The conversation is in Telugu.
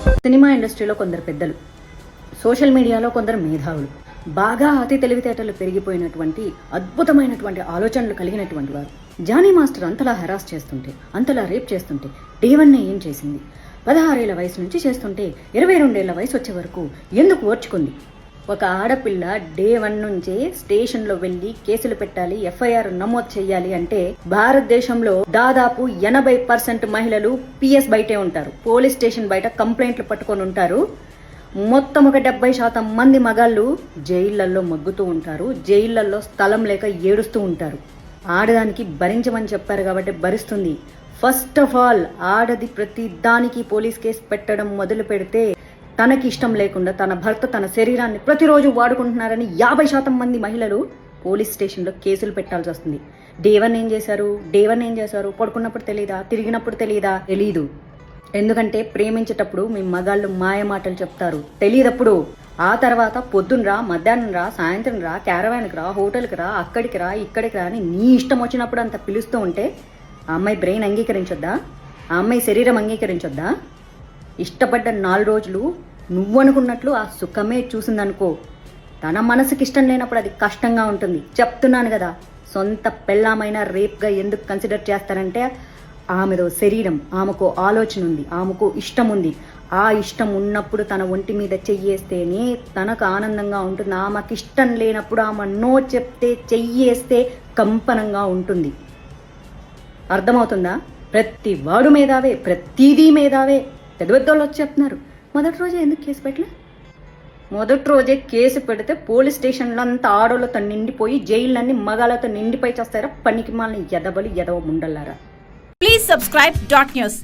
సినిమా ఇండస్ట్రీలో కొందరు పెద్దలు, సోషల్ మీడియాలో కొందరు మేధావులు, బాగా అతి తెలివితేటలు పెరిగిపోయినటువంటి అద్భుతమైనటువంటి ఆలోచనలు కలిగినటువంటి వారు జానీ మాస్టర్ అంతలా హెరాస్ చేస్తుంటే, అంతలా రేప్ చేస్తుంటే డే1 ఏం చేసింది? 16 ఏళ్ల వయసు నుంచి చేస్తుంటే 22 ఏళ్ల వయసు వచ్చే వరకు ఎందుకు ఓర్చుకుంది? ఒక ఆడపిల్ల డే1 నుంచే స్టేషన్లో వెళ్ళి కేసులు పెట్టాలి, ఎఫ్ఐఆర్ నమోదు చేయాలి అంటే భారతదేశంలో దాదాపు 80% మహిళలు పిఎస్ బయటే ఉంటారు, పోలీస్ స్టేషన్ బయట కంప్లైంట్లు పట్టుకొని ఉంటారు. మొత్తం ఒక 70% మంది మగాళ్ళు జైళ్లలో మగ్గుతూ ఉంటారు, జైళ్లలో స్థలం లేక ఏడుస్తూ ఉంటారు. ఆడదానికి భరించమని చెప్పారు కాబట్టి భరిస్తుంది. ఫస్ట్ ఆఫ్ ఆల్ ఆడది ప్రతి దానికి పోలీస్ కేసు పెట్టడం మొదలు పెడితే తనకి ఇష్టం లేకుండా తన భర్త తన శరీరాన్ని ప్రతిరోజు వాడుకుంటున్నారని 50% మంది మహిళలు పోలీస్ స్టేషన్లో కేసులు పెట్టాల్సి వస్తుంది. డే1 ఏం చేశారు? పడుకున్నప్పుడు తెలీదా? తిరిగినప్పుడు తెలీదు. ఎందుకంటే ప్రేమించేటప్పుడు మీ మగాళ్ళు మాయ మాటలు చెప్తారు, తెలియదప్పుడు. ఆ తర్వాత పొద్దునరా, మధ్యాహ్నం రా, సాయంత్రం రా, క్యారవాన్కి రా, హోటల్కి రా, అక్కడికి రా, ఇక్కడికి రా అని నీ ఇష్టం వచ్చినప్పుడు అంత పిలుస్తూ ఉంటే ఆ అమ్మాయి బ్రెయిన్ అంగీకరించొద్దా? ఆ అమ్మాయి శరీరం అంగీకరించొద్దా? ఇష్టపడ్డ 4 రోజులు నువ్వనుకున్నట్లు ఆ సుఖమే చూసిందనుకో, తన మనసుకి ఇష్టం లేనప్పుడు అది కష్టంగా ఉంటుంది. చెప్తున్నాను కదా, సొంత పెళ్ళామైనా రేప్గా ఎందుకు కన్సిడర్ చేస్తారంటే ఆమెదో శరీరం, ఆమెకో ఆలోచన ఉంది, ఆమెకో ఇష్టం ఉంది. ఆ ఇష్టం ఉన్నప్పుడు తన ఒంటి మీద చెయ్యేస్తేనే తనకు ఆనందంగా ఉంటుంది. ఆమెకి ఇష్టం లేనప్పుడు ఆమె నో చెప్తే చెయ్యేస్తే కంపనంగా ఉంటుంది. అర్థమవుతుందా? ప్రతి వాడు మేధావే, ప్రతిదీ మేధావే. పెద్దోళ్ళు వచ్చి చెప్తున్నారు, మొదటి రోజే ఎందుకు కేసు పెట్టలే? మొదటి రోజే కేసు పెడితే పోలీస్ స్టేషన్లో అంతా ఆడోళ్ళతో నిండిపోయి జైళ్ళన్నీ మగాళ్ళతో నిండిపోయి చేస్తారా? పనికి మాలని ఎదవ ముండల్లారా. Please subscribe Dot News.